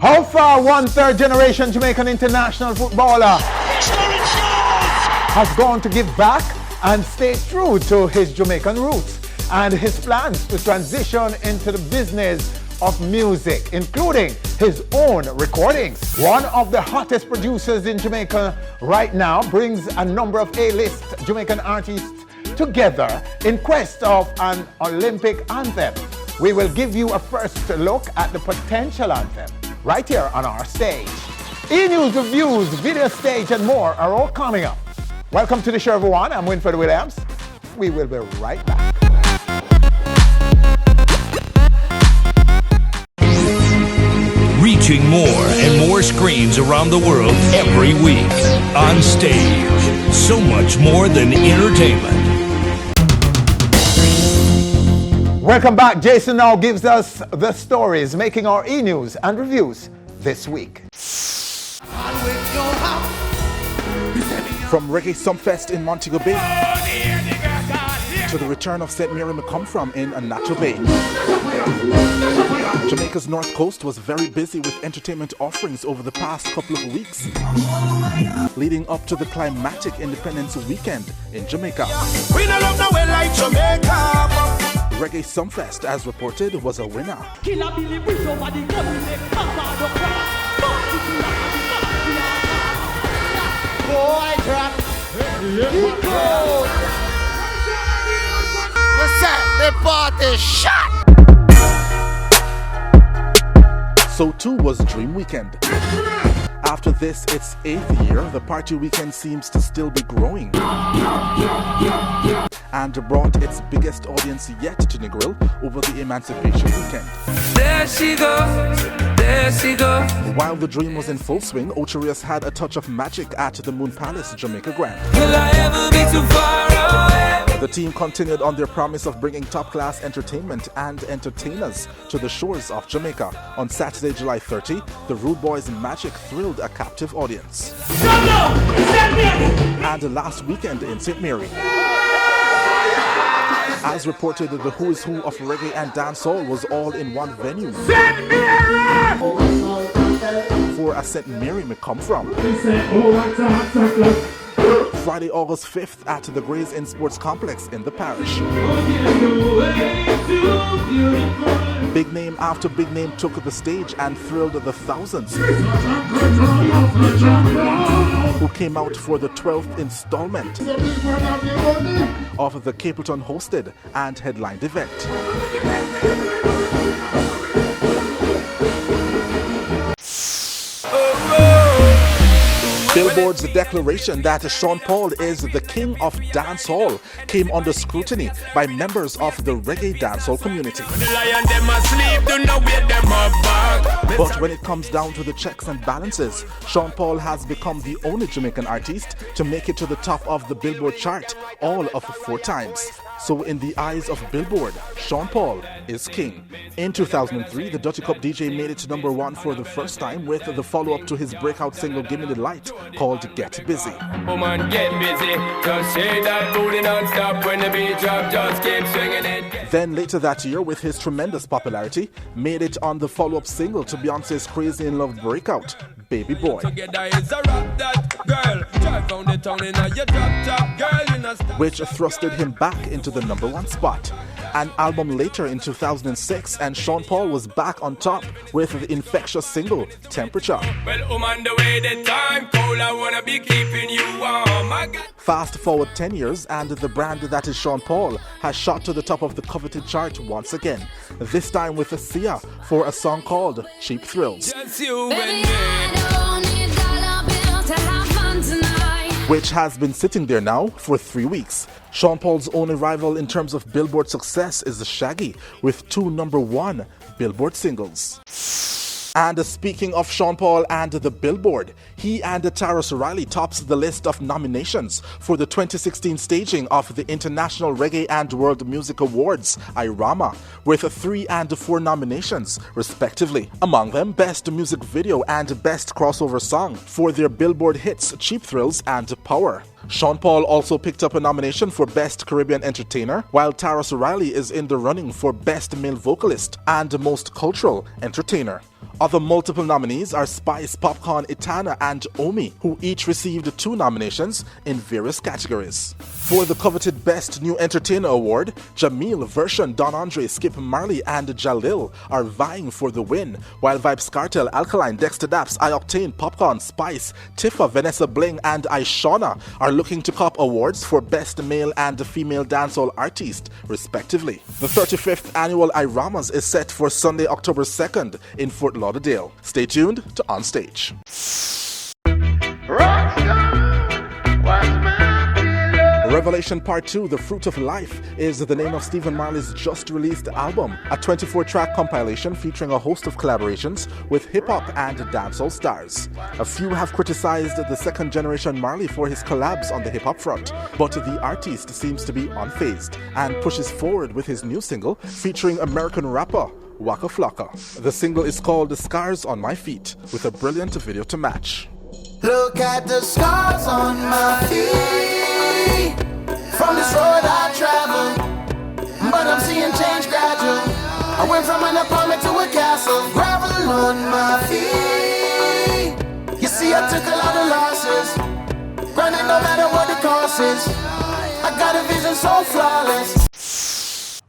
How far one third-generation Jamaican international footballer has gone to give back and stay true to his Jamaican roots and his plans to transition into the business of music, including his own recordings. One of the hottest producers in Jamaica right now brings a number of A-list Jamaican artists together in quest of an Olympic anthem. We will give you a first look at the potential anthem right here on our stage. E-news, reviews, video stage, and more are all coming up. Welcome to the show, everyone. I'm Winfred Williams. We will be right back. Reaching more and more screens around the world every week. Onstage, so much more than entertainment. Welcome back. Jason now gives us the stories making our e-news and reviews this week. From Reggae Sumfest in Montego Bay to the return of St. Mary McComfram in Anato Bay. Jamaica's North Coast was very busy with entertainment offerings over the past couple of weeks, leading up to the climatic Independence Weekend in Jamaica. Reggae Sumfest, as reported, was a winner. The party shot. So too was Dream Weekend. After this, its 8th year, the party weekend seems to still be growing and brought its biggest audience yet to Negril over the Emancipation Weekend. There she goes, there she goes. While the Dream was in full swing, Ocherius had a touch of magic at the Moon Palace Jamaica Grand. Will I ever be too far away? The team continued on their promise of bringing top-class entertainment and entertainers to the shores of Jamaica. On Saturday, July 30, the Rude Boys' magic thrilled a captive audience. And last weekend in St. Mary. As reported, the who is who of reggae and dancehall was all in one venue. St. Mary! For a St. Mary McComfram. Friday, August 5th at the Grays Inn Sports Complex in the parish. Big name after big name took the stage and thrilled the thousands who came out for the 12th installment of the Capleton hosted and headlined event. Billboard's declaration that Sean Paul is the king of dancehall came under scrutiny by members of the reggae dancehall community. But when it comes down to the checks and balances, Sean Paul has become the only Jamaican artist to make it to the top of the Billboard chart all of 4 times. So in the eyes of Billboard, Sean Paul is king. In 2003, the Dutty Cup DJ made it to number 1 for the first time with the follow-up to his breakout single Gimme the Light called Get Busy. Woman, get busy. Just shake that booty non-stop when the beat drop. Just keep swinging it. Then later that year, with his tremendous popularity, made it on the follow-up single to Beyonce's Crazy in Love breakout, Baby Boy, which thrusted him back into the number 1 spot. An album later in 2006, and Sean Paul was back on top with the infectious single Temperature. Well, on the way the time cold, I wanna be keeping you warm. Fast forward 10 years, and the brand that is Sean Paul has shot to the top of the coveted chart once again. This time with Sia for a song called Cheap Thrills. Just you and me. Which has been sitting there now for 3 weeks. Sean Paul's only rival in terms of Billboard success is Shaggy, with 2 number 1 Billboard singles. And speaking of Sean Paul and the Billboard, he and Tarrus Riley tops the list of nominations for the 2016 staging of the International Reggae and World Music Awards, IRAMA, with 3 and 4 nominations, respectively. Among them, Best Music Video and Best Crossover Song for their Billboard hits Cheap Thrills and Power. Sean Paul also picked up a nomination for Best Caribbean Entertainer, while Tarrus Riley is in the running for Best Male Vocalist and Most Cultural Entertainer. Other multiple nominees are Spice, Popcorn, Itana, and Omi, who each received 2 nominations in various categories. For the coveted Best New Entertainer Award, Jamil, Version, Don Andre, Skip Marley, and Jalil are vying for the win, while Vibes Cartel, Alkaline, Dexter Daps, I Octane, Popcorn, Spice, Tifa, Vanessa Bling, and Ishona are looking to cop awards for Best Male and Female Dancehall Artist, respectively. The 35th annual Iramas is set for Sunday, October 2nd in Fort Lauderdale. Stay tuned to Onstage. Revelation Part 2, The Fruit of Life, is the name of Stephen Marley's just-released album, a 24-track compilation featuring a host of collaborations with hip-hop and dancehall stars. A few have criticized the second-generation Marley for his collabs on the hip-hop front, but the artist seems to be unfazed and pushes forward with his new single featuring American rapper Waka Flocka. The single is called The Scars on My Feet, with a brilliant video to match. Look at the scars on my feet. From this road I travel, but I'm seeing change gradual. I went from an apartment to a castle, gravel on my feet. You see, I took a lot of losses, grinding no matter what the cost is. I got a vision so flawless.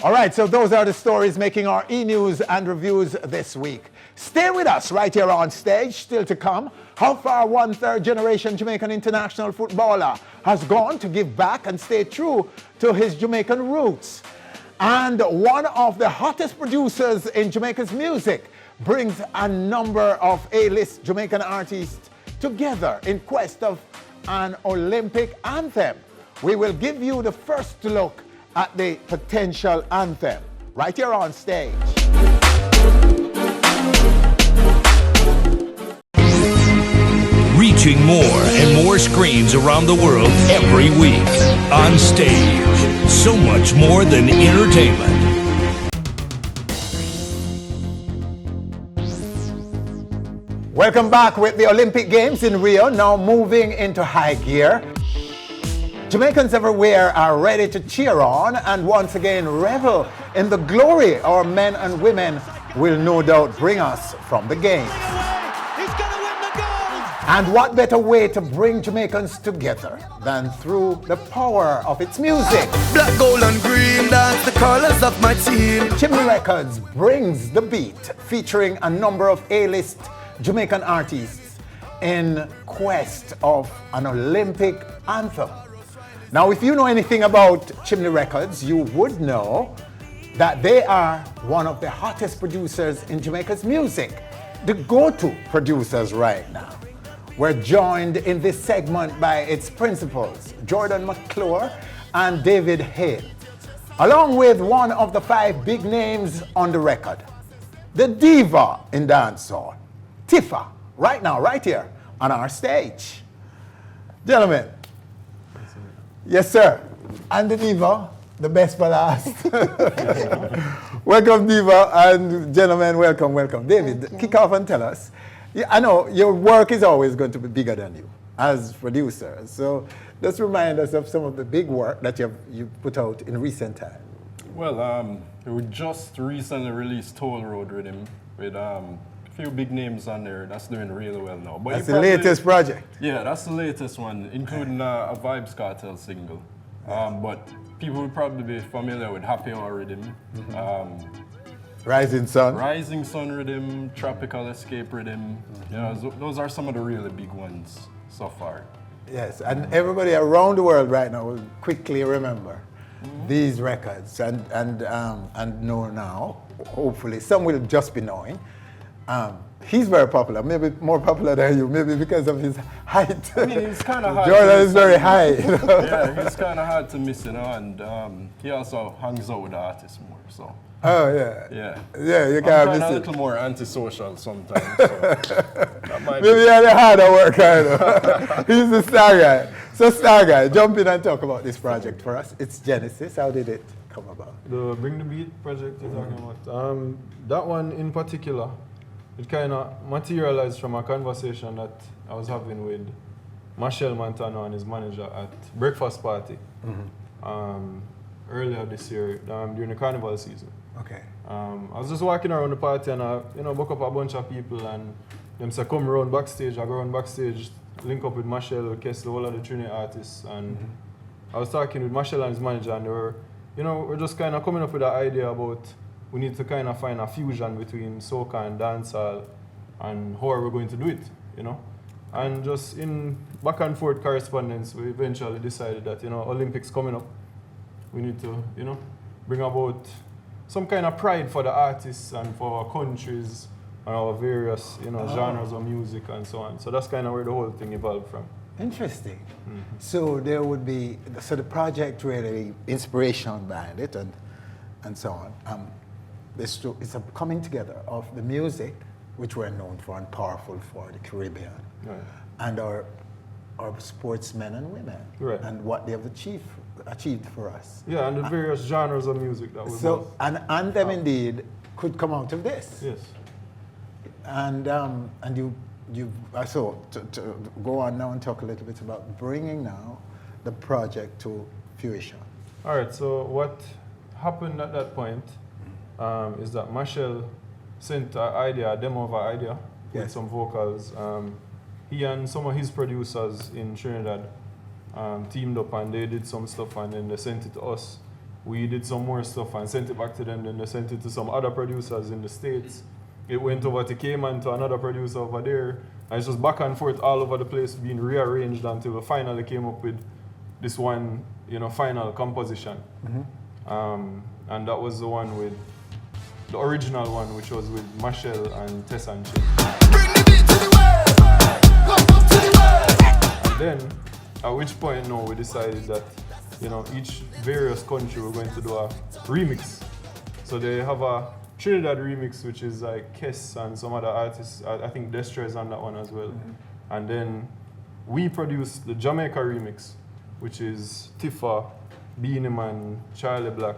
All right, so those are the stories making our e-news and reviews this week. Stay with us right here on stage. Still to come, how far one third-generation Jamaican international footballer has gone to give back and stay true to his Jamaican roots. And one of the hottest producers in Jamaica's music brings a number of A-list Jamaican artists together in quest of an Olympic anthem. We will give you the first look at the potential anthem right here on stage. Reaching more and more screens around the world every week. On Stage, so much more than entertainment. Welcome back with the Olympic Games in Rio, now moving into high gear. Jamaicans everywhere are ready to cheer on and once again revel in the glory our men and women will no doubt bring us from the games. And what better way to bring Jamaicans together than through the power of its music? Black, gold, and green, that's the colors of my team. Chimney Records brings the beat, featuring a number of A-list Jamaican artists in quest of an Olympic anthem. Now, if you know anything about Chimney Records, you would know that they are one of the hottest producers in Jamaica's music, the go-to producers right now. We're joined in this segment by its principals, Jordan McClure and David Hale, along with one of the 5 big names on the record, the diva in dancehall, Tifa, right now, right here on our stage. Gentlemen, yes, sir. And the diva, the best for last. Welcome, diva, and gentlemen, welcome, welcome. David, kick off and tell us. Yeah, I know your work is always going to be bigger than you as producer. So just remind us of some of the big work that you put out in recent time. Well, we just recently released Toll Road Rhythm with a few big names on there. That's doing really well now. But that's the latest project. Yeah, that's the latest one, including a Vibes Cartel single. But people will probably be familiar with Happy Hour Rhythm. Rising Sun. Rising Sun Rhythm, Tropical Escape Rhythm. You know, those are some of the really big ones so far. Yes, and everybody around the world right now will quickly remember these records and know now. Hopefully, some will just be knowing. He's very popular, maybe more popular than you, maybe because of his height. I mean, he's kind of hard. Jordan is very high. You know? Yeah, he's kind of hard to miss, you know, and he also hangs out with the artists more, so. Oh, yeah. Yeah. Yeah, you I'm can't kind miss of a it. little more antisocial sometimes. So that might Maybe you're the harder worker. He's the star guy. So, star guy, jump in and talk about this project for us. It's Genesis. How did it come about? The Bring the Beat project you're talking about. That one in particular, it kind of materialized from a conversation that I was having with Marshall Montano and his manager at Breakfast Party earlier this year during the carnival season. Okay. I was just walking around the party and I, woke up a bunch of people and them say come around backstage. I go around backstage, link up with Marshall, Kess, the whole of the Trinity artists, and I was talking with Marshall and his manager, and they were, we're just kind of coming up with an idea about we need to kind of find a fusion between soca and dancehall, and how are we going to do it, And just in back and forth correspondence, we eventually decided that, Olympics coming up, we need to, bring about some kind of pride for the artists and for our countries and our various, genres of music and so on. So that's kind of where the whole thing evolved from. Interesting. So there would be, so the project really, inspiration behind it and so on. It's a coming together of the music, which we're known for and powerful for the Caribbean, Right. and our sportsmen and women, Right. and what they have achieved for us. Yeah, and the various genres of music that we So both. an anthem indeed could come out of this. Yes. And so to go on now and talk a little bit about bringing now the project to fruition. All right, so what happened at that point is that Marshall sent a demo of an idea with Yes. some vocals. He and some of his producers in Trinidad teamed up and they did some stuff and then they sent it to us. We did some more stuff and sent it back to them, then they sent it to some other producers in the States. It went over to Cayman to another producer over there. And it's just back and forth all over the place being rearranged until we finally came up with this one, final composition. And that was the one with, the original one, which was with Marshall and Tess and Chimney. And then, at which point now we decided that, each various country we're going to do a remix. So they have a Trinidad remix, which is like Kess and some other artists. I think Destra is on that one as well. And then we produced the Jamaica remix, which is Tifa, Beanie Man, Charlie Black,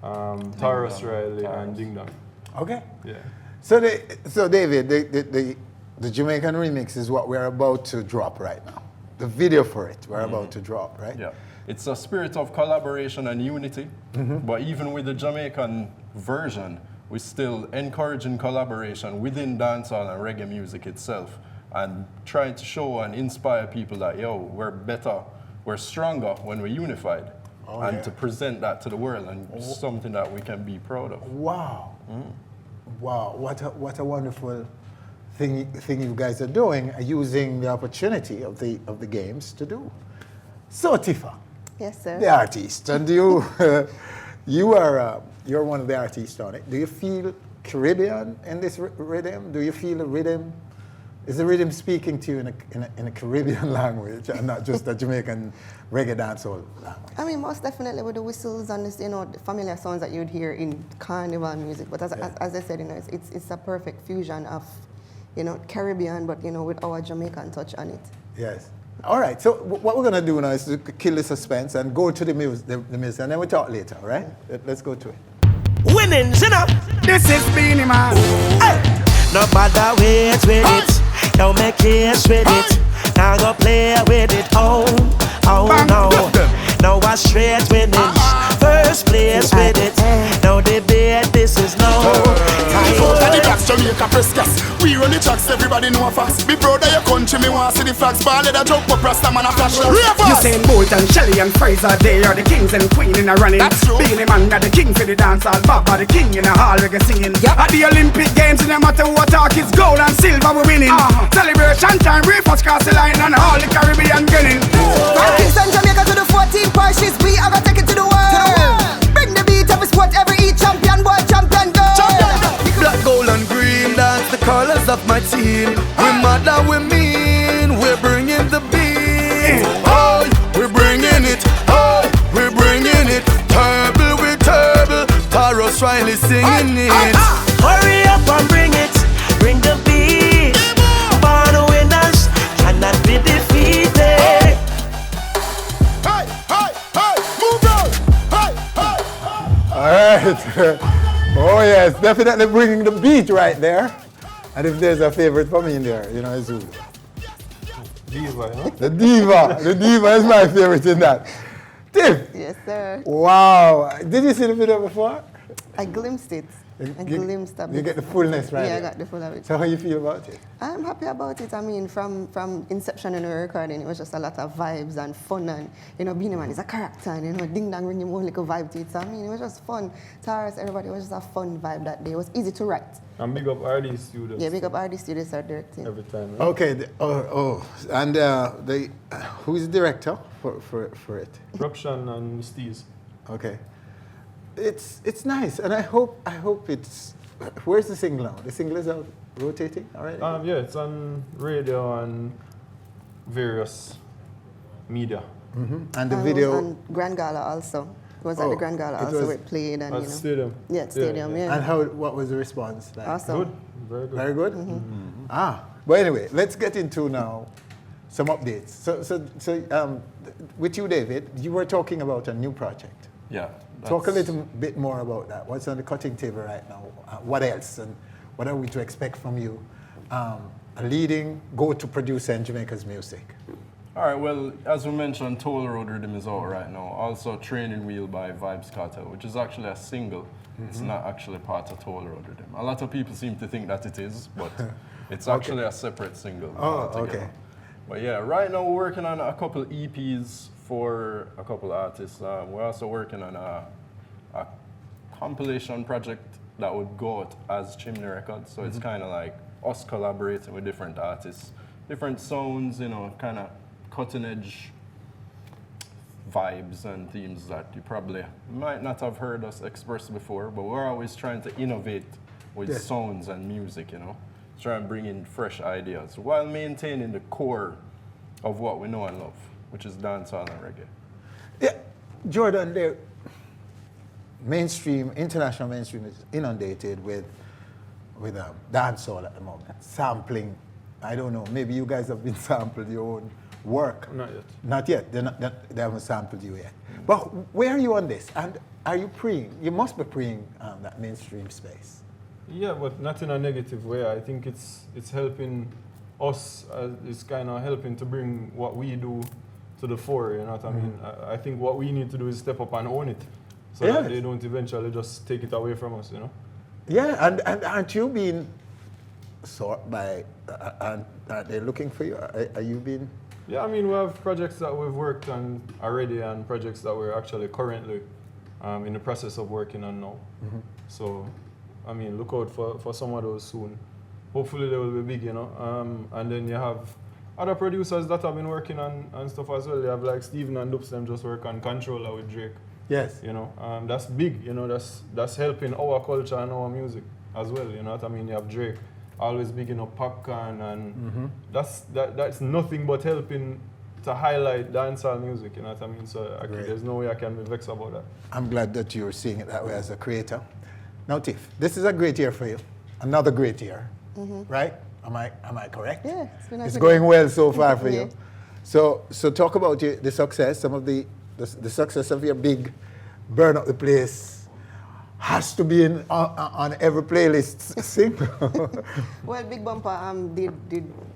Taurus Riley, and Ding Dong. Okay. Yeah. So David, the Jamaican remix is what we're about to drop right now. The video for it we're about to drop, right? Yeah. It's a spirit of collaboration and unity, but even with the Jamaican version, we're still encouraging collaboration within dancehall and reggae music itself, and trying to show and inspire people that, we're better, we're stronger when we're unified, and to present that to the world, and something that we can be proud of. Wow. Wow, what a wonderful thing you guys are doing, using the opportunity of the games to do. So Tifa. Yes, sir. The artist, and you're one of the artists on it. Do you feel Caribbean in this rhythm? Do you feel the rhythm? Is the rhythm speaking to you in a Caribbean language and not just a Jamaican reggae dancehall language? I mean, most definitely with the whistles and this, the familiar sounds that you'd hear in carnival music. But as I said, it's a perfect fusion of, Caribbean, but with our Jamaican touch on it. Yes. All right. So what we're gonna do now is to kill the suspense and go to the music, and then we'll talk later. All right? Let's go to it. Winning, this is Beanie Man. Hey. No bother wait with it. Don't make kiss with it. Now go play with it. Oh no. No, I straight winning. First place with it. No debate, this is no time. Jamaica press gas. We run the tracks, everybody know fast. Be proud of your country, me want see the flags. Ball let a jump up, Rasta man a flash. You saying Bolt and Shelly and Fraser, they are the kings and queen in a running. That's true. Beanie Man are the king for the dance hall. Baba the king in a hall reggae singing. At the Olympic Games, no matter what talk, it's gold and silver we winning. Celebration time, reefers cross the line and all the Caribbean gunning. From Kingston, Jamaica to the 14 Parishes, we are gonna take it to the world. Bring the beat every sport, every each champion, boy, champion, go. Black, gold and green, that's the colors of my team. We mad and we mean, we're bringing the beat. Oh, we're bringing it. Oh, we're bringing it. Turble with turble, Taurus Riley singing it. Hurry up and bring it. Bring the beat. Born winners cannot be defeated. Hey, hey, hey, move on. Hey, hey, hey. All right. Oh yes, definitely bringing the beat right there. And if there's a favorite for me in there, it's who? Diva, The diva. The diva is my favorite in that. Tiff. Yes, sir. Wow. Did you see the video before? I glimpsed it. I glimpsed a bit. You get the fullness, right? Yeah, I got the full of it. So how you feel about it? I'm happy about it. I mean, from inception in the recording, it was just a lot of vibes and fun, and Beenie Man is a character, and Ding Dong bring him own little vibe to it. So I mean, it was just fun. Taurus, everybody, it was just a fun vibe that day. It was easy to write. And big up RD Studios. Yeah, big up RD Studios are directing. Every time. Right? Okay. And who is the director for it? Ruption and Steez. Okay. It's nice, and I hope it's. Where's the single now? The single is out rotating already? Yeah, it's on radio and various media. And the video. It was on Grand Gala also. It was at the Grand Gala also where it played and at Stadium. Yeah, at Stadium, yeah. And what was the response like? Awesome. Good, very good. Very good? But anyway, let's get into now some updates. So with you, David, you were talking about a new project. Yeah. Talk a little bit more about that. What's on the cutting table right now? What else? And what are we to expect from you? A leading go-to producer in Jamaica's music. All right, well, as we mentioned, Toll Road Rhythm is out right now. Also, Training Wheel by Vibes Cartel, which is actually a single. It's not actually part of Toll Road Rhythm. A lot of people seem to think that it is, but it's actually a separate single. Okay. But yeah, right now we're working on a couple EPs for a couple artists. We're also working on a compilation project that would go out as Chimney Records. So it's kind of like us collaborating with different artists, different sounds, kind of cutting edge vibes and themes that you probably might not have heard us express before, but we're always trying to innovate with sounds and music, try and bring in fresh ideas while maintaining the core of what we know and love, which is dancehall and reggae. Yeah, Jordan, the international mainstream is inundated with dancehall at the moment. Sampling, I don't know, maybe you guys have been sampled your own work. Not yet. Not yet, they haven't sampled you yet. But where are you on this? And are you you must be preying that mainstream space. Yeah, but not in a negative way. I think it's helping us, it's kind of helping to bring what we do to the fore, you know what I mean? I think what we need to do is step up and own it, so that they don't eventually just take it away from us, Yeah, and aren't you being sought by, are they looking for you? Are you being? Yeah, I mean, we have projects that we've worked on already and projects that we're actually currently in the process of working on now. So, I mean, look out for some of those soon. Hopefully they will be big, and then you have other producers that have been working on stuff as well. You have like Steven and Dupes, them just work on Controller with Drake. Yes. That's big, that's helping our culture and our music as well, you know what I mean? You have Drake always bigging up Popcorn, and that's nothing but helping to highlight dancehall music, you know what I mean? So there's no way I can be vexed about that. I'm glad that you're seeing it that way as a creator. Now, Tiff, this is a great year for you. Another great year, right? Am I correct? Yeah, it's going well so far for you. So talk about the success. Some of the success of your big Burn Up the Place has to be on every playlist single. Well, Big Bumper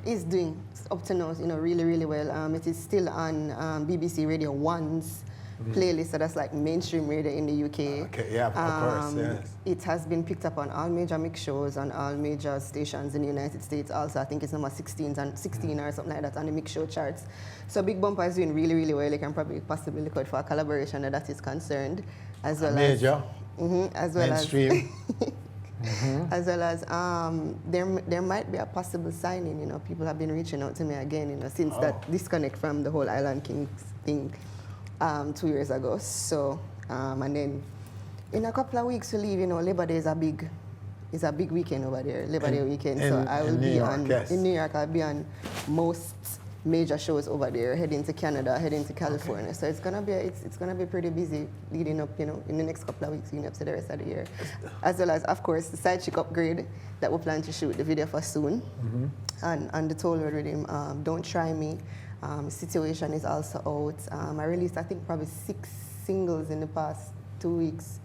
is doing up to now, really, really well. It is still on BBC Radio 1's playlist, so that's like mainstream radio in the UK. Okay, yeah, of course, yes. It has been picked up on all major mix shows, on all major stations in the United States. Also, I think it's number 16 or something like that on the mix show charts. So Big Bumper is doing really, really well. You can probably possibly look out for a collaboration that is concerned, as well major. As well mainstream. as well as there might be a possible signing. People have been reaching out to me again, since that disconnect from the whole Island Kings thing 2 years ago. So and then in a couple of weeks to leave, Labor Day is a big weekend over there, Labor Day weekend. So I will be in New York. I'll be on most major shows over there, heading to Canada, heading to California. Okay. So it's gonna be pretty busy leading up, in the next couple of weeks, leading up to the rest of the year. As well as, of course, the Side Chick Upgrade that we plan to shoot the video for soon. And the Toll Road Rhythm, Don't Try Me. Situation is also out. I released, I think, probably 6 singles in the past 2 weeks.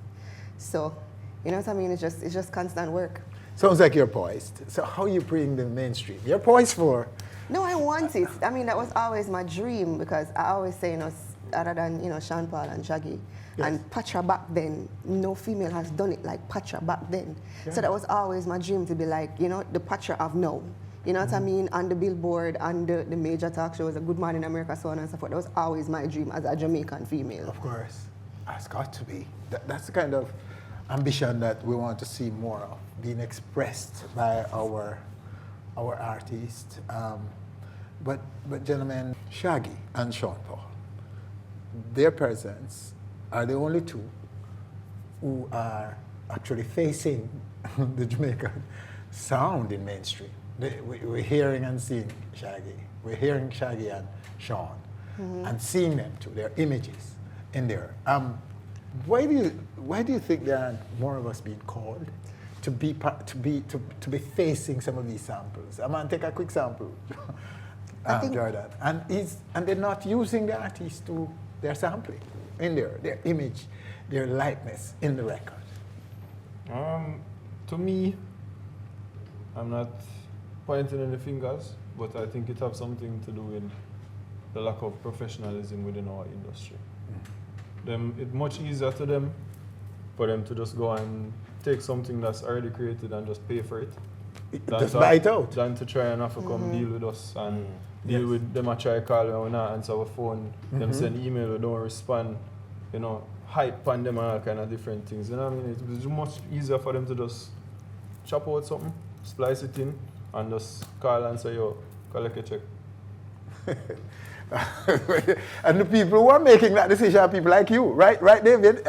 So, you know what I mean? It's just constant work. Sounds like you're poised. So how are you bringing the mainstream? You're poised for? No, I want it. I mean, that was always my dream, because I always say, other than, Sean Paul and Shaggy, And Patra back then, no female has done it like Patra back then. So that was always my dream to be like, you know, the Patra of now. You know what I mean? On the Billboard, on the major talk shows, a Good Morning America, so on and so forth. That was always my dream as a Jamaican female. Of course. It's got to be. That's the kind of ambition that we want to see more of, being expressed by our artists. But gentlemen, Shaggy and Sean Paul, their presence are the only two who are actually facing the Jamaican sound in mainstream. We're hearing and seeing Shaggy. We're hearing Shaggy and Sean and seeing them too, their images in there. Why do you think there aren't more of us being called to be facing some of these samples? I'm gonna take a quick sample, Jordan, and they're not using the artists to their sampling in there, their image, their likeness in the record. To me, I'm not pointing any fingers, but I think it has something to do with the lack of professionalism within our industry. It's much easier to them for them to just go and take something that's already created and just pay for it. Just buy it out. Than to try and have to come deal with us and deal with them. I try call and we not answer our phone. Them send email, we don't respond. You know, hype on them and all kind of different things. You know what I mean? It's much easier for them to just chop out something, splice it in, and just call and say, yo, collect a check. And the people who are making that decision are people like you, right, David?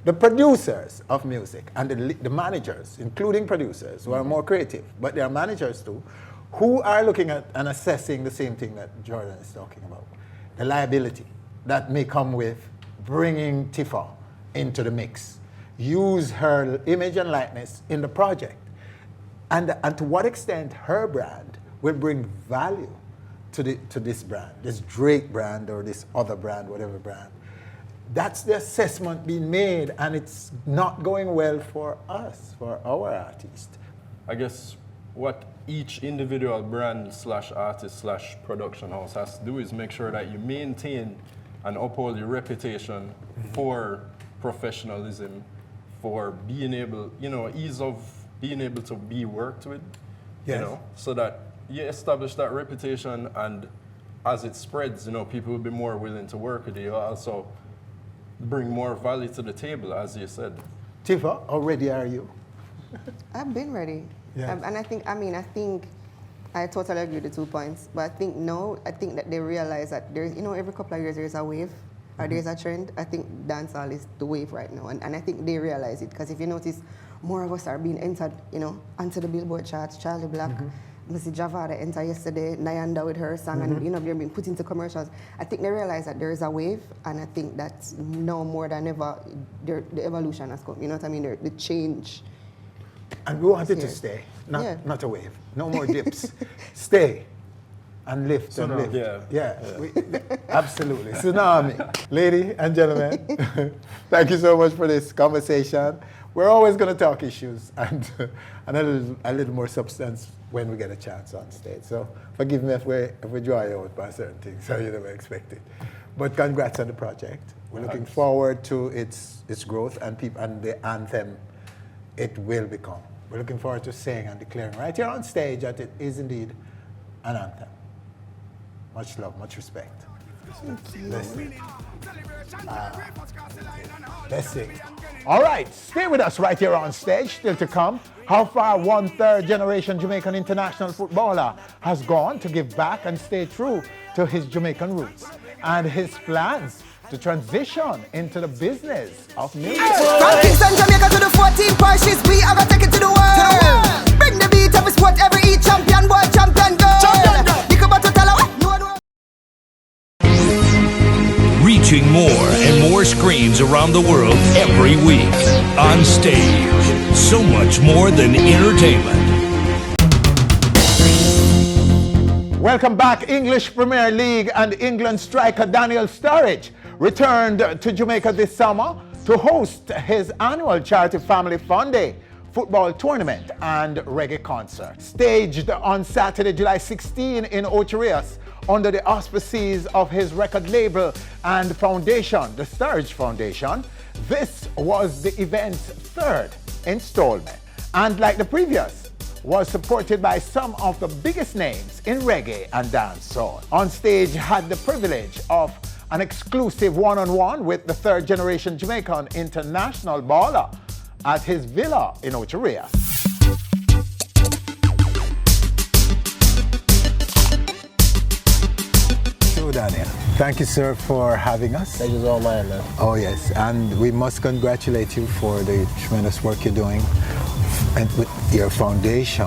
The producers of music and the managers, including producers who are more creative, but there are managers too, who are looking at and assessing the same thing that Jordan is talking about, the liability that may come with bringing Tifa into the mix, use her image and likeness in the project, and to what extent her brand will bring value to this brand, this Drake brand or this other brand, whatever brand. That's the assessment being made, and it's not going well for us, for our artists. I guess what each individual brand / artist / production house has to do is make sure that you maintain and uphold your reputation for professionalism, for being able, ease of being able to be worked with, so that you establish that reputation, and as it spreads, people will be more willing to work with you. Also bring more value to the table, as you said. Tifa, how ready are you? I've been ready. Yes. And I think I totally agree with the 2 points, but I think that they realize that there's, every couple of years there's a wave or there's a trend. I think dancehall is the wave right now, and I think they realize it, because if you notice, more of us are being entered, onto the Billboard charts. Charlie Black, Missy Javada entered yesterday, Nyanda with her song, and they're being put into commercials. I think they realize that there is a wave, and I think that now more than ever, the evolution has come. You know what I mean? The change. And we want it to stay, not a wave. No more dips. Stay and lift and lift. Absolutely. Tsunami. Ladies and gentlemen, thank you so much for this conversation. We're always going to talk issues and a little more substance when we get a chance on stage. So forgive me if we draw you out by certain things, so you never expect it. But congrats on the project. We're looking forward to its growth and the anthem it will become. We're looking forward to saying and declaring right here on stage that it is indeed an anthem. Much love, much respect. Blessing. Blessing. All right, stay with us right here on stage. Still to come, how far one third-generation Jamaican international footballer has gone to give back and stay true to his Jamaican roots and his plans to transition into the business of music. From Kingston, Jamaica to the 14 parishes, we are gonna take it to the world. Bring the beat of sport, every each champion boy, champion girl. Reaching more and more screens around the world every week. On stage, so much more than entertainment. Welcome back. English Premier League and England striker Daniel Sturridge returned to Jamaica this summer to host his annual charity family fun day football tournament and reggae concert. Staged on Saturday, July 16 in Ocho Rios under the auspices of his record label and foundation, the Sturridge Foundation, this was the event's third installment. And like the previous, was supported by some of the biggest names in reggae and dancehall. Onstage had the privilege of an exclusive one-on-one with the third generation Jamaican international baller at his villa in Ocho Rios. So Daniel, thank you sir for having us. Pleasure's all mine, man. Oh yes, and we must congratulate you for the tremendous work you're doing and with your foundation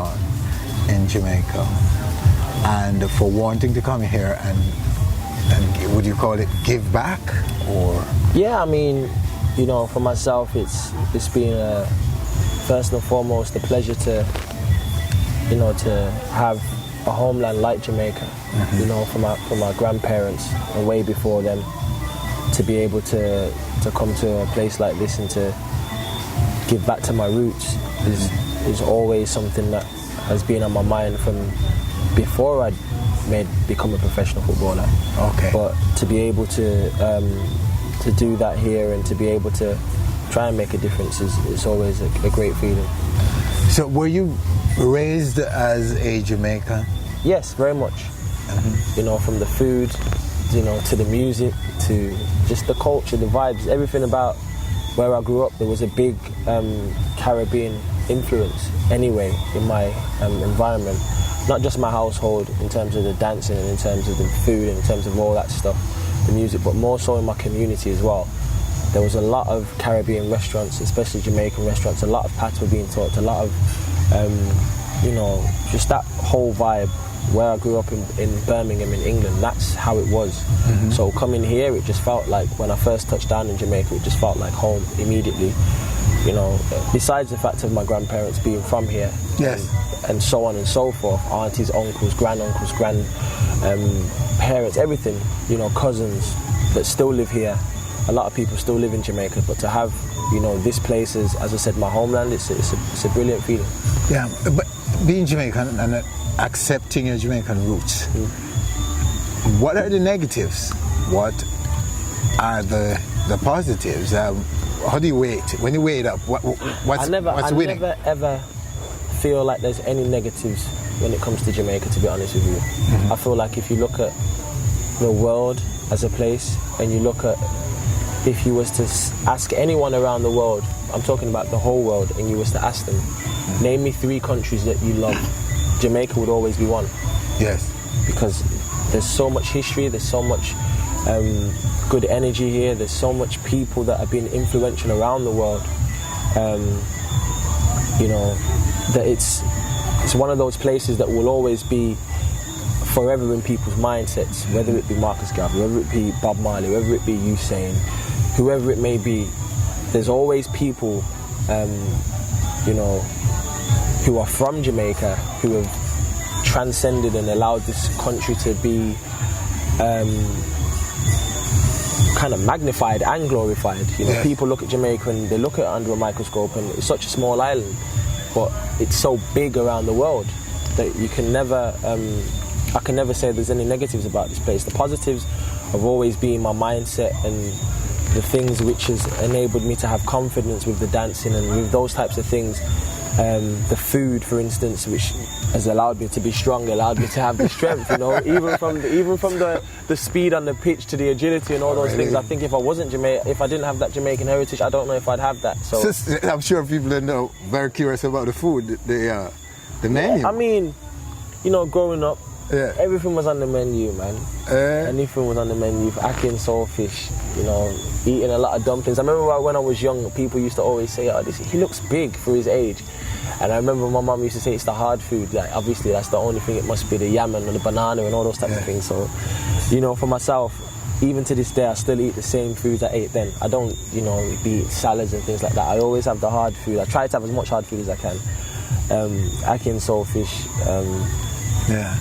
in Jamaica, and for wanting to come here and would you call it give back, or? Yeah, I mean, you know, for myself, it's been first and foremost a pleasure to, you know, to have a homeland like Jamaica, you know, for my grandparents and way before them, to be able to come to a place like this and to give back to my roots is always something that has been on my mind from before I become a professional footballer. Okay. But to be able to do that here and to be able to try and make a difference is always a great feeling. So were you raised as a Jamaican? Yes, very much. You know, from the food, you know, to the music, to just the culture, the vibes, everything about where I grew up. There was a big Caribbean influence anyway in my environment. Not just my household in terms of the dancing and in terms of the food and in terms of all that stuff, the music, but more so in my community as well. There was a lot of Caribbean restaurants, especially Jamaican restaurants, a lot of patois being taught, a lot of, you know, just that whole vibe. Where I grew up in Birmingham in England, that's how it was. So coming here, it just felt like, when I first touched down in Jamaica, it just felt like home immediately. You know, besides the fact of my grandparents being from here, yes, and so on and so forth, aunties, uncles, granduncles, parents, everything, you know, cousins that still live here. A lot of people still live in Jamaica, but to have, you know, this place is, as I said, my homeland, it's a brilliant feeling. Yeah, but being Jamaican and accepting your Jamaican roots, what are the negatives? What are the positives? How do you weigh it? When you weigh it up, what's winning? I never ever feel like there's any negatives when it comes to Jamaica, to be honest with you. I feel like if you look at the world as a place, and you look at, if you was to ask anyone around the world, I'm talking about the whole world, and you was to ask them, name me 3 countries that you love, Jamaica would always be one. Yes. Because there's so much history, there's so much good energy here, there's so much people that have been influential around the world. You know, that it's one of those places that will always be forever in people's mindsets, whether it be Marcus Garvey, whether it be Bob Marley, whether it be Usain, whoever it may be. There's always people, you know, who are from Jamaica, who have transcended and allowed this country to be kind of magnified and glorified. You know, people look at Jamaica and they look at it under a microscope, and it's such a small island, but it's so big around the world that you can never, I can never say there's any negatives about this place. The positives have always been my mindset and the things which has enabled me to have confidence with the dancing and with those types of things. The food, for instance, which has allowed me to be strong, allowed me to have the strength, you know, even from the speed on the pitch to the agility and all those things. I think if I wasn't if I didn't have that Jamaican heritage, I don't know if I'd have that. So I'm sure people are now very curious about the food, the menu. Yeah, I mean, you know, growing up, everything was on the menu, man. Anything was on the menu. Ackee and saltfish, you know, eating a lot of dumplings. I remember when I was young, people used to always say, "Oh, he looks big for his age." And I remember my mum used to say it's the hard food. Like, obviously, that's the only thing. It must be the yam and the banana and all those types of things. So, you know, for myself, even to this day, I still eat the same foods I ate then. I don't, you know, eat salads and things like that. I always have the hard food. I try to have as much hard food as I can. Ackee and saltfish.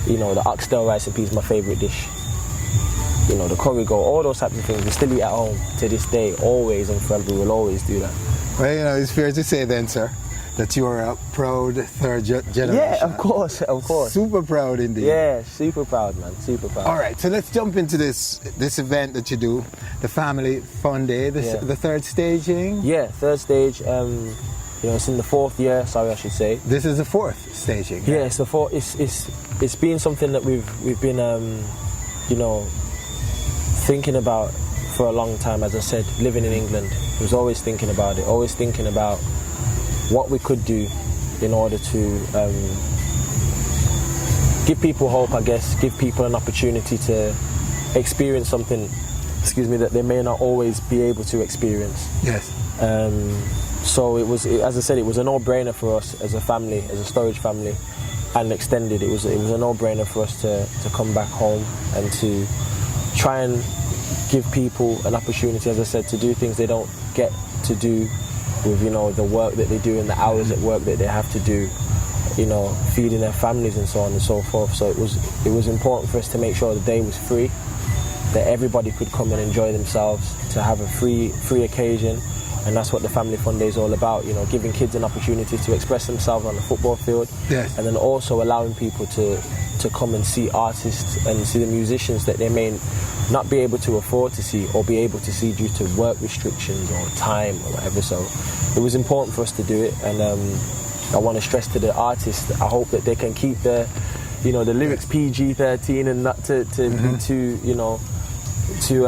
You know, the oxtail rice and peas, my favourite dish. You know, the curry goat, all those types of things. We still eat at home to this day, always and forever. We will always do that. Well, you know, it's fair to say then, sir, that you are a proud third generation. Yeah, of course. Super proud indeed. Yeah, super proud, man, super proud. All right, so let's jump into this event that you do, the Family Fun Day, the third staging. Yeah, third stage. It's in the fourth year. Sorry, I should say. This is the fourth staging. Yeah, it's the fourth. It's been something that we've been thinking about for a long time. As I said, living in England, I was always thinking about it. Always thinking about what we could do in order to give people hope, I guess, give people an opportunity to experience something, that they may not always be able to experience. Yes. So as I said, it was a no-brainer for us as a family, as a Sturridge family, and extended. It was a no-brainer for us to come back home and to try and give people an opportunity, as I said, to do things they don't get to do with the work that they do and the hours at work that they have to do, feeding their families and so on and so forth. So it was important for us to make sure the day was free, that everybody could come and enjoy themselves, to have a free occasion. And that's what the Family Fun Day is all about, giving kids an opportunity to express themselves on the football field. Yes. And then also allowing people to come and see artists and see the musicians that they may not be able to afford to see or be able to see due to work restrictions or time or whatever. So it was important for us to do it, and I want to stress to the artists, I hope that they can keep the lyrics PG-13 and not to be too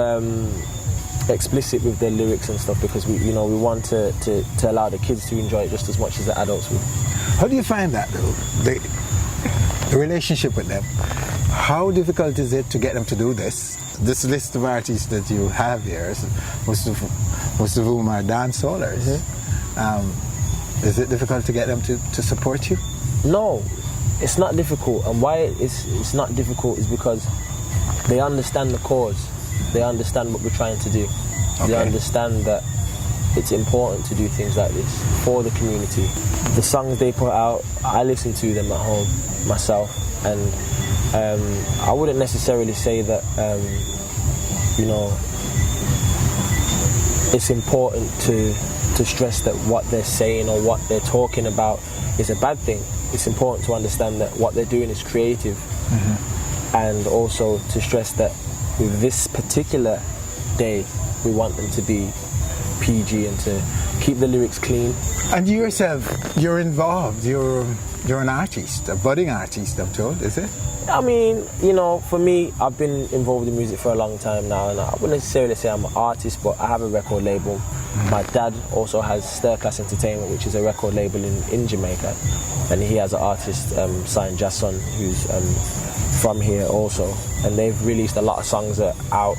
explicit with their lyrics and stuff, because we want to allow the kids to enjoy it just as much as the adults would. How do you find that though? The relationship with them. How difficult is it to get them to do this? This list of artists that you have here, most of whom are dancehallers. Is it difficult to get them to support you? No, it's not difficult. And why it's not difficult is because they understand the cause. They understand what we're trying to do. Okay. They understand that it's important to do things like this for the community. The songs they put out, I listen to them at home myself, and I wouldn't necessarily say that it's important to stress that what they're saying or what they're talking about is a bad thing. It's important to understand that what they're doing is creative, and also to stress that with this particular day, we want them to be PG and to keep the lyrics clean. And you yourself, you're involved. You're an artist, a budding artist, I'm told, is it? I mean, for me, I've been involved in music for a long time now, and I wouldn't necessarily say I'm an artist, but I have a record label. My dad also has Sturridge Entertainment, which is a record label in Jamaica, and he has an artist signed Jason, who's from here also, and they've released a lot of songs that are out.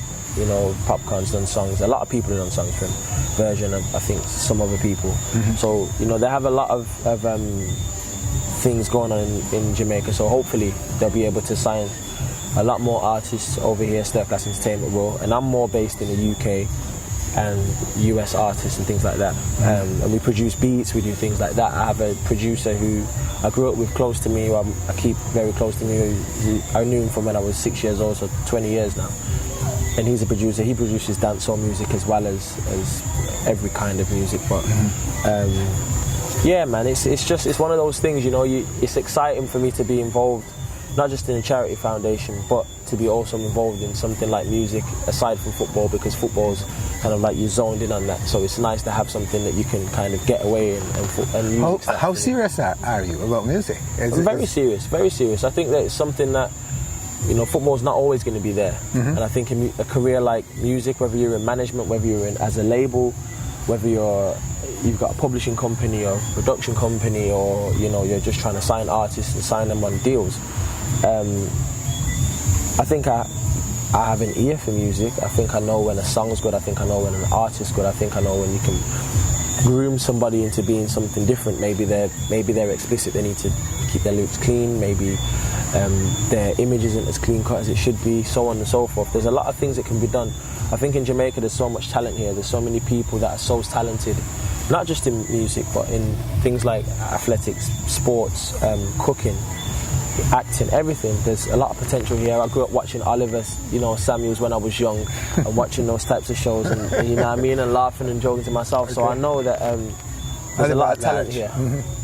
Popcorn's done songs, a lot of people have done songs from Version, and I think some other people. So they have a lot of things going on in Jamaica, so hopefully they'll be able to sign a lot more artists over here. Sturridge Entertainment will, and I'm more based in the UK and US artists and things like that, and we produce beats, we do things like that. I have a producer who I grew up with close to me, who I keep very close to me, I knew him from when I was 6 years old, so 20 years now, and he's a producer. He produces dancehall music as well as every kind of music, but yeah, man, it's one of those things, it's exciting for me to be involved, not just in a charity foundation, but to be also involved in something like music aside from football, because football's kind of like you're zoned in on that. So it's nice to have something that you can kind of get away and music. How serious are you about music? I'm very serious, very serious. I think that it's something that, football's not always going to be there. And I think a career like music, whether you're in management, whether you're in as a label, whether you've got a publishing company or production company, or you're just trying to sign artists and sign them on deals, I think I have an ear for music. I think I know when a song's good. I think I know when an artist's good. I think I know when you can groom somebody into being something different. Maybe they're explicit. They need to keep their lyrics clean. Maybe their image isn't as clean cut as it should be. So on and so forth. There's a lot of things that can be done. I think in Jamaica there's so much talent here. There's so many people that are so talented, not just in music, but in things like athletics, sports, cooking, acting, everything. There's a lot of potential here. I grew up watching Oliver, Samuels when I was young, and watching those types of shows, and and laughing and joking to myself. So I know that There's a lot of talent here.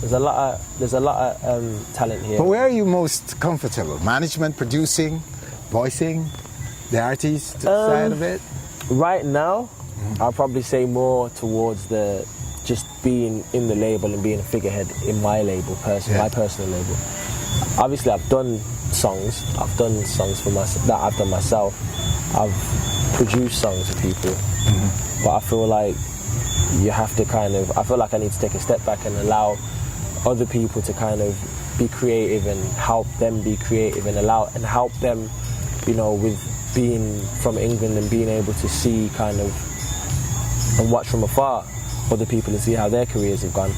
There's a lot of talent here. But where are you most comfortable? Management, producing, voicing, the artist side of it? Right now, I'll probably say more towards the just being in the label and being a figurehead in my label, my personal label. Obviously, I've done songs. I've done songs for myself that I've done myself. I've produced songs for people, but I feel like you have to I feel like I need to take a step back and allow other people to kind of be creative and help them be creative and help them, with being from England and being able to see and watch from afar other people and see how their careers have gone.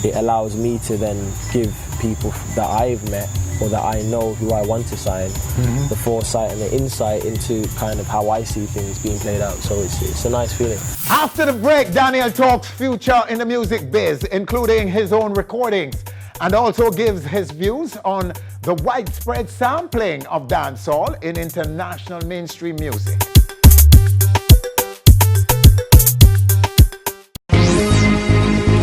It allows me to then give people that I've met or that I know who I want to sign the foresight and the insight into kind of how I see things being played out. So it's a nice feeling. After the break, Daniel talks future in the music biz, including his own recordings, and also gives his views on the widespread sampling of dancehall in international mainstream music.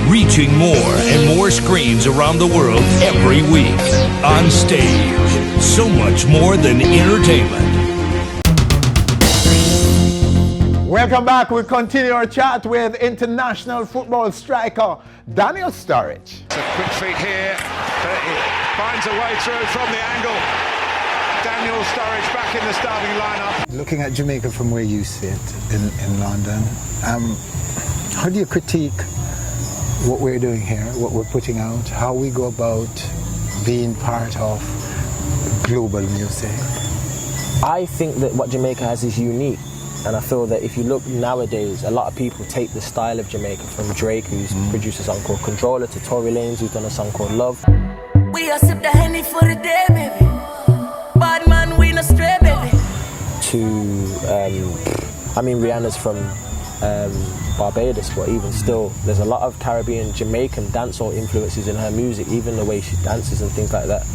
Reaching more and more screens around the world every week. Onstage, so much more than entertainment. Welcome back. We continue our chat with international football striker Daniel Sturridge. It's a quick feed here, but it finds a way through from the angle. Daniel Sturridge back in the starting lineup. Looking at Jamaica from where you sit in London, how do you critique what we're doing here, what we're putting out, how we go about being part of global music? I think that what Jamaica has is unique, and I feel that if you look nowadays, a lot of people take the style of Jamaica from Drake, who's produced a song called Controller, to Tory Lanez, who's done a song called Love. We are sip the Henny for the day, baby. Bad man, we no stray, baby. Rihanna's from Barbados, but even still, there's a lot of Caribbean, Jamaican dancehall influences in her music, even the way she dances and things like that.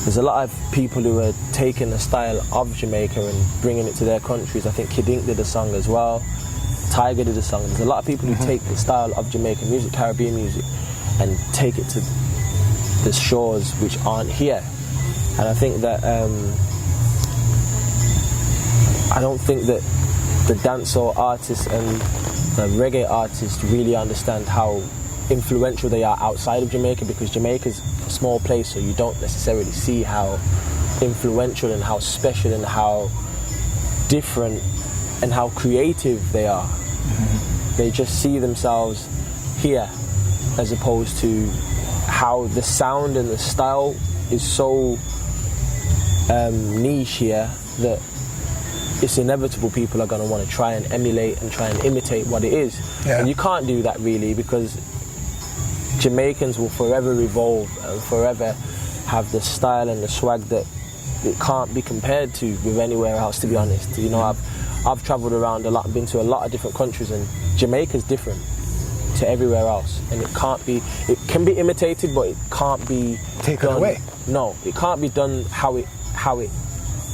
There's a lot of people who are taking the style of Jamaica and bringing it to their countries. I think Kid Ink did a song as well. Tiger did a song. There's a lot of people who take the style of Jamaican music, Caribbean music, and take it to the shores which aren't here. And I think that I don't think that the dancehall artists and the reggae artists really understand how influential they are outside of Jamaica, because Jamaica's a small place, so you don't necessarily see how influential and how special and how different and how creative they are. They just see themselves here, as opposed to how the sound and the style is so niche here that it's inevitable people are going to want to try and emulate and try and imitate what it is. Yeah. And you can't do that really, because Jamaicans will forever evolve and forever have the style and the swag that it can't be compared to with anywhere else, to be honest. I've travelled around a lot, been to a lot of different countries, and Jamaica's different to everywhere else, and it can be imitated, but it can't be taken away. No, it can't be done how it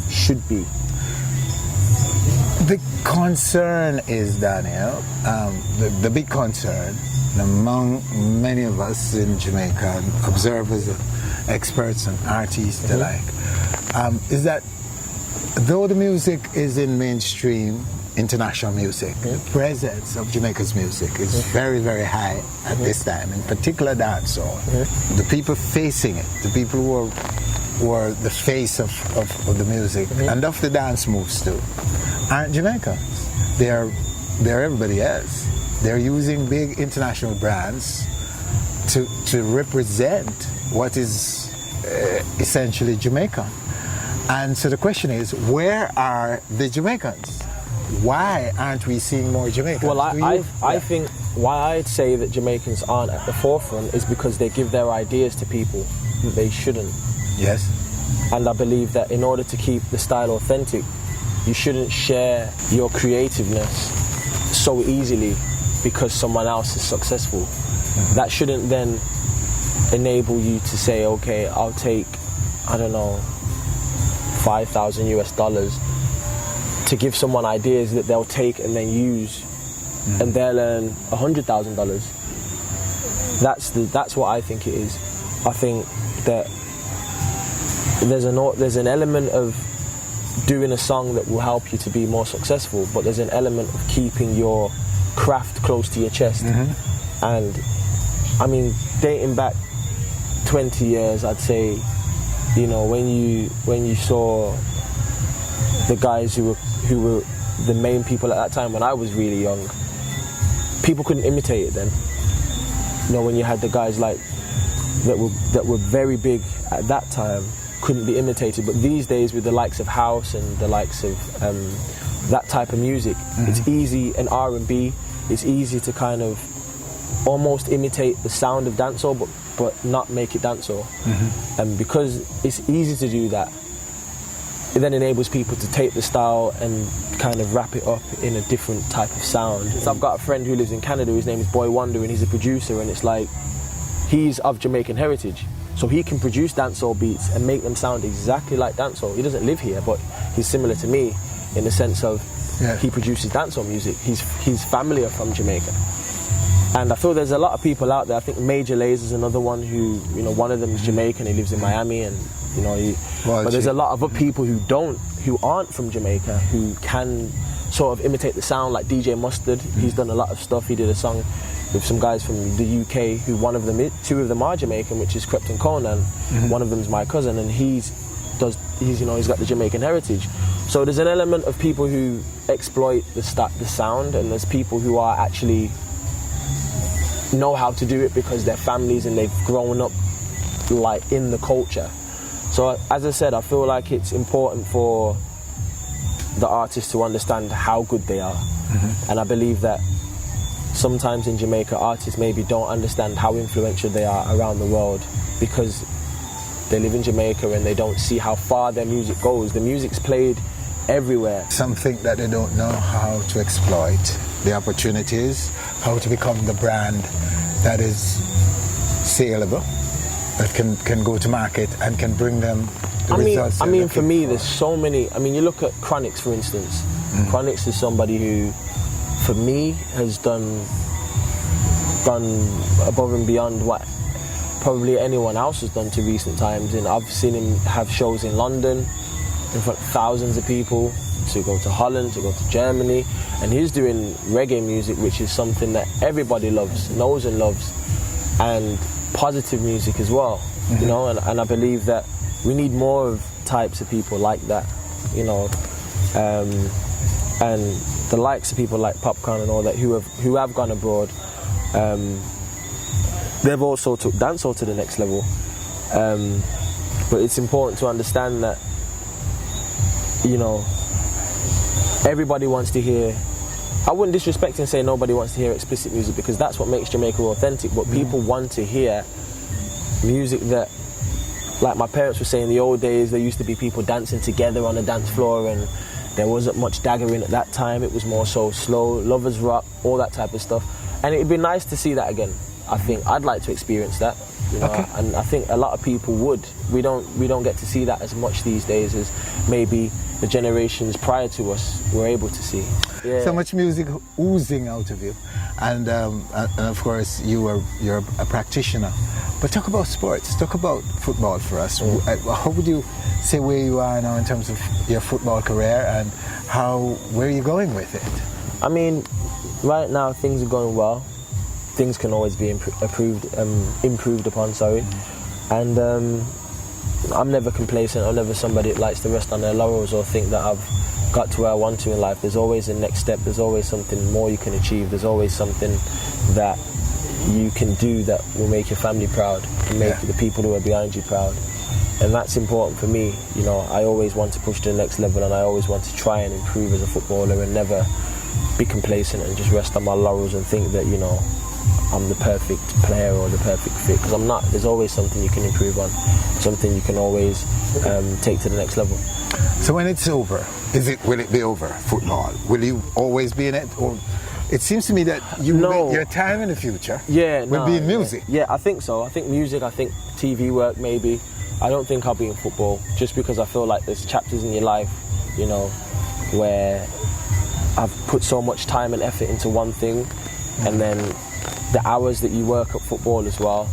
should be. The concern is, Daniel, the big concern among many of us in Jamaica, observers, experts and artists alike, is that though the music is in mainstream international music, the presence of Jamaica's music is very, very high at this time, in particular dancehall. The people facing it, the people who are the face of the music and of the dance moves too, aren't Jamaicans. They're everybody else. They're using big international brands to represent what is essentially Jamaica. And so the question is, where are the Jamaicans? Why aren't we seeing more Jamaicans? Well, I think why I'd say that Jamaicans aren't at the forefront is because they give their ideas to people that they shouldn't. Yes. And I believe that in order to keep the style authentic, you shouldn't share your creativeness so easily because someone else is successful. That shouldn't then enable you to say, okay, I'll take, I don't know, $5,000 US to give someone ideas that they'll take and then use, and they'll earn $100,000. That's what I think it is. I think that there's an element of doing a song that will help you to be more successful, but there's an element of keeping your craft close to your chest. And I mean, dating back 20 years, I'd say, you know, when you saw the guys who were the main people at that time when I was really young, people couldn't imitate it then. You know, when you had the guys like that were very big at that time, couldn't be imitated. But these days, with the likes of house and the likes of that type of music, it's easy, and R&B, it's easy to kind of almost imitate the sound of dancehall, but not make it dancehall. And because it's easy to do that, it then enables people to take the style and kind of wrap it up in a different type of sound. So I've got a friend who lives in Canada, his name is Boy Wonder, and he's a producer, and it's like, he's of Jamaican heritage, so he can produce dancehall beats and make them sound exactly like dancehall. He doesn't live here, but he's similar to me in the sense of he produces dancehall music. His family are from Jamaica. And I feel there's a lot of people out there. I think Major Lazer is another one who, you know, one of them is Jamaican, he lives in Miami, and you know, but there's a lot of other people who aren't from Jamaica, who can sort of imitate the sound, like DJ Mustard. He's done a lot of stuff. He did a song with some guys from the UK, two of them are Jamaican, which is Krypton Conan. One of them is my cousin, and he's got the Jamaican heritage. So there's an element of people who exploit the sound, and there's people who are actually know how to do it because they're families and they've grown up like in the culture. So as I said, I feel like it's important for the artists to understand how good they are. And I believe that sometimes in Jamaica, artists maybe don't understand how influential they are around the world because they live in Jamaica and they don't see how far their music goes. The music's played everywhere. Some think that they don't know how to exploit the opportunities, how to become the brand that is saleable, that can go to market and can bring them the results. I mean, for me, there's so many. I mean, you look at Chronix, for instance. Chronix is somebody who, for me, has gone above and beyond what probably anyone else has done to recent times. And I've seen him have shows in London in front of thousands of people, to go to Holland, to go to Germany, and he's doing reggae music, which is something that everybody knows and loves, and positive music as well, you know, and I believe that we need more of types of people like that, you know, and the likes of people like Popcorn and all that who have gone abroad. They've also took dancehall to the next level, but it's important to understand that, you know, everybody wants to hear. I wouldn't disrespect and say nobody wants to hear explicit music, because that's what makes Jamaica authentic, but people want to hear music that, like my parents were saying, in the old days there used to be people dancing together on the dance floor, and there wasn't much daggering at that time. It was more so slow, lovers rock, all that type of stuff, and it'd be nice to see that again. I think I'd like to experience that, you know, and I think a lot of people would. We don't get to see that as much these days as maybe the generations prior to us were able to see. Yeah. So much music oozing out of you, and of course you're a practitioner. But talk about sports. Talk about football for us. How would you say where you are now in terms of your football career, and where are you going with it? I mean, right now things are going well. Things can always be improved upon. Sorry, and I'm never complacent. I'm never somebody that likes to rest on their laurels or think that I've got to where I want to in life. There's always a next step. There's always something more you can achieve. There's always something that you can do that will make your family proud and make the people who are behind you proud. And that's important for me. You know, I always want to push to the next level, and I always want to try and improve as a footballer and never be complacent and just rest on my laurels and think that, you know, I'm the perfect player or the perfect fit, because I'm not. There's always something you can improve on, something you can always take to the next level. So when it's over, will it be over, football? Will you always be in it? Or it seems to me that your time in the future will be in music. Yeah, I think so. I think music, I think TV work maybe. I don't think I'll be in football, just because I feel like there's chapters in your life, you know, where I've put so much time and effort into one thing, and then the hours that you work at football as well,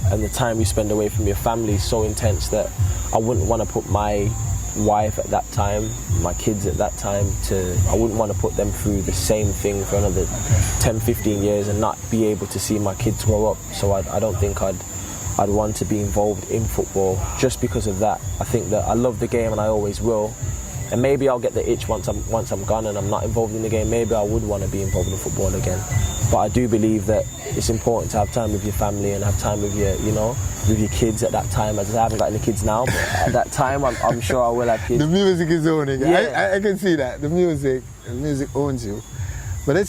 and the time you spend away from your family is so intense that I wouldn't want to put my wife at that time, my kids at that time, I wouldn't want to put them through the same thing for another 10, 15 years and not be able to see my kids grow up. So I don't think I'd want to be involved in football just because of that. I think that I love the game and I always will. And maybe I'll get the itch once I'm gone and I'm not involved in the game. Maybe I would want to be involved in football again. But I do believe that it's important to have time with your family and have time with your, with your kids at that time. I haven't got any kids now, but at that time, I'm sure I will have kids. The music is owning. Yeah. I can see that. The music owns you. But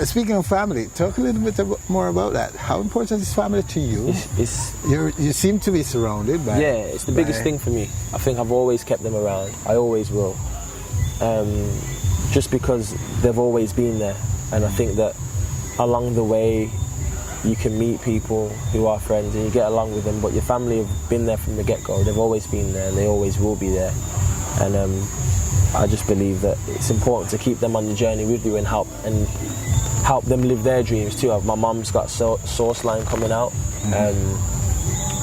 speaking of family, talk a little bit more about that. How important is family to you? You seem to be surrounded by... Yeah, it's the biggest thing for me. I think I've always kept them around. I always will. Just because they've always been there. And I think that along the way, you can meet people who are friends and you get along with them, but your family have been there from the get-go. They've always been there and they always will be there. And I just believe that it's important to keep them on the journey with you and help them live their dreams too. My mum's got Source Line coming out,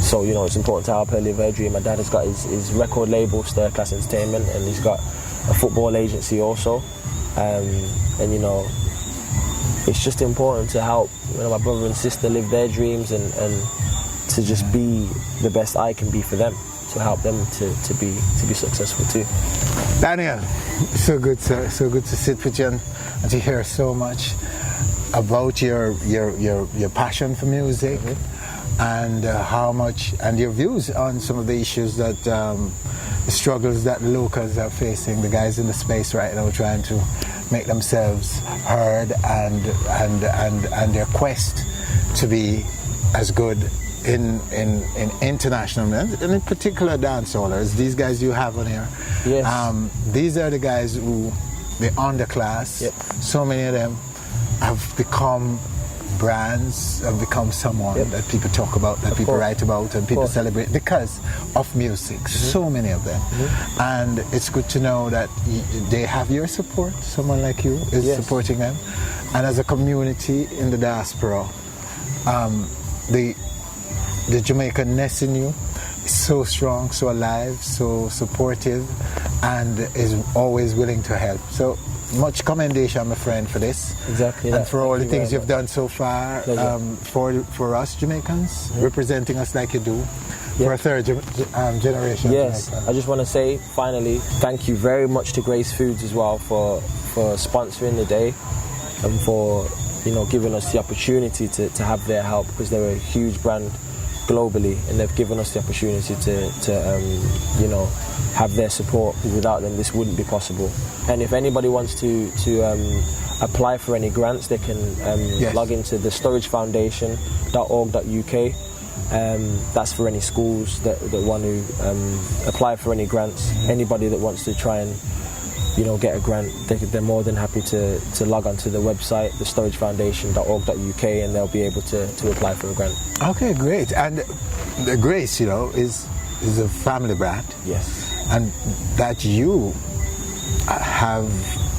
so it's important to help her live her dream. My dad has got his record label, Stir Class Entertainment, and he's got a football agency also. It's just important to help my brother and sister live their dreams and to just be the best I can be for them, to help them to be successful too. Daniel, so good, sir. So good to sit with you and to hear so much about your passion for music and how much and your views on some of the issues that the struggles that locals are facing. The guys in the space right now trying to make themselves heard and their quest to be as good in international and in particular dancehallers. These guys you have on here. Yes. These are the guys who the underclass. Yep. So many of them have become brands, have become someone that people talk about, that people write about, and people celebrate because of music. So many of them. And it's good to know that they have your support. Someone like you is supporting them. And as a community in the diaspora, the Jamaican-ness in you is so strong, so alive, so supportive, and is always willing to help. So much commendation, my friend, for this. Exactly. And for all the things you've done so far for us Jamaicans, representing us like you do, for a third generation. Yes, Jamaican. I just want to say, finally, thank you very much to Grace Foods as well for sponsoring the day and for giving us the opportunity to have their help, because they're a huge brand globally and they've given us the opportunity to have their support. Without them this wouldn't be possible. And if anybody wants to apply for any grants, they can log into the SturridgeFoundation.org.uk. That's for any schools that want to apply for any grants. Anybody that wants to try and get a grant, they're more than happy to log onto the website, the SturridgeFoundation.org.uk, and they'll be able to apply for a grant. Okay, great. And the Grace, is a family brand. Yes. And that you have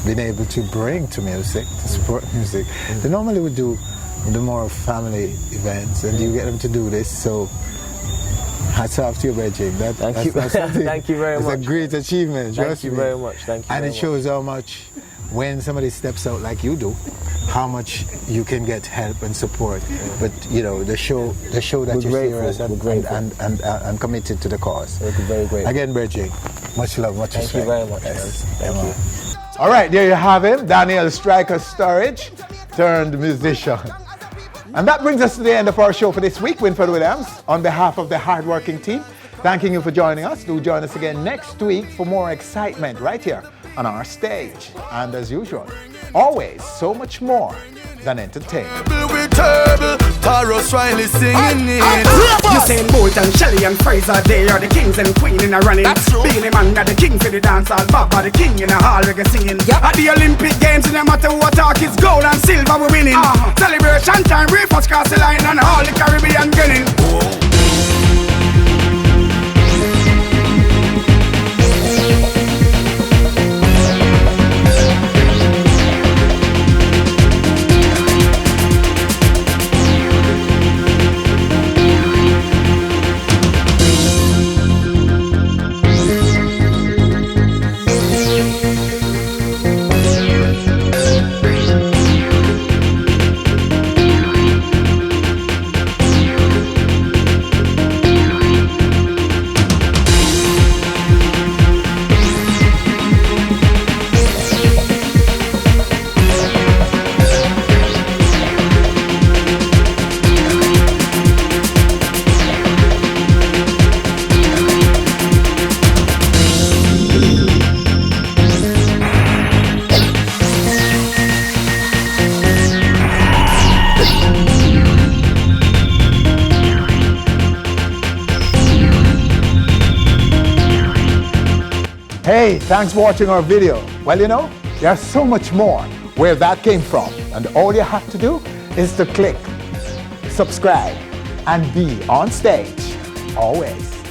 been able to bring to music, to support music. They normally would do the more family events, and you get them to do this, so hats off to you, Reggie. Thank you. Thank you very much. It's a great achievement. Thank you very much. Thank you. And it shows how much, when somebody steps out like you do, how much you can get help and support. But the show that you're serious and committed to the cause. We're very grateful. Again, Reggie, much love, much respect. Thank you very much. Yes. Thank you. All right, there you have him, Daniel Striker Sturridge, turned musician. And that brings us to the end of our show for this week. Winfred Williams, on behalf of the hardworking team, thanking you for joining us. Do join us again next week for more excitement right here on our stage. And as usual, always so much more than entertainment. Taros Riley singing it. Usain Bolt and Shelley and Fraser, they are the kings and queen in a running. Being a man that the king for the dance hall, Baba the king in a hall reggae singing. At the Olympic Games, no matter what talk, it's gold and silver we winning. Celebration time, we first cross the line and all the Caribbean grinning. Hey, thanks for watching our video. Well, you know, there's so much more where that came from. And all you have to do is to click subscribe and be on stage always.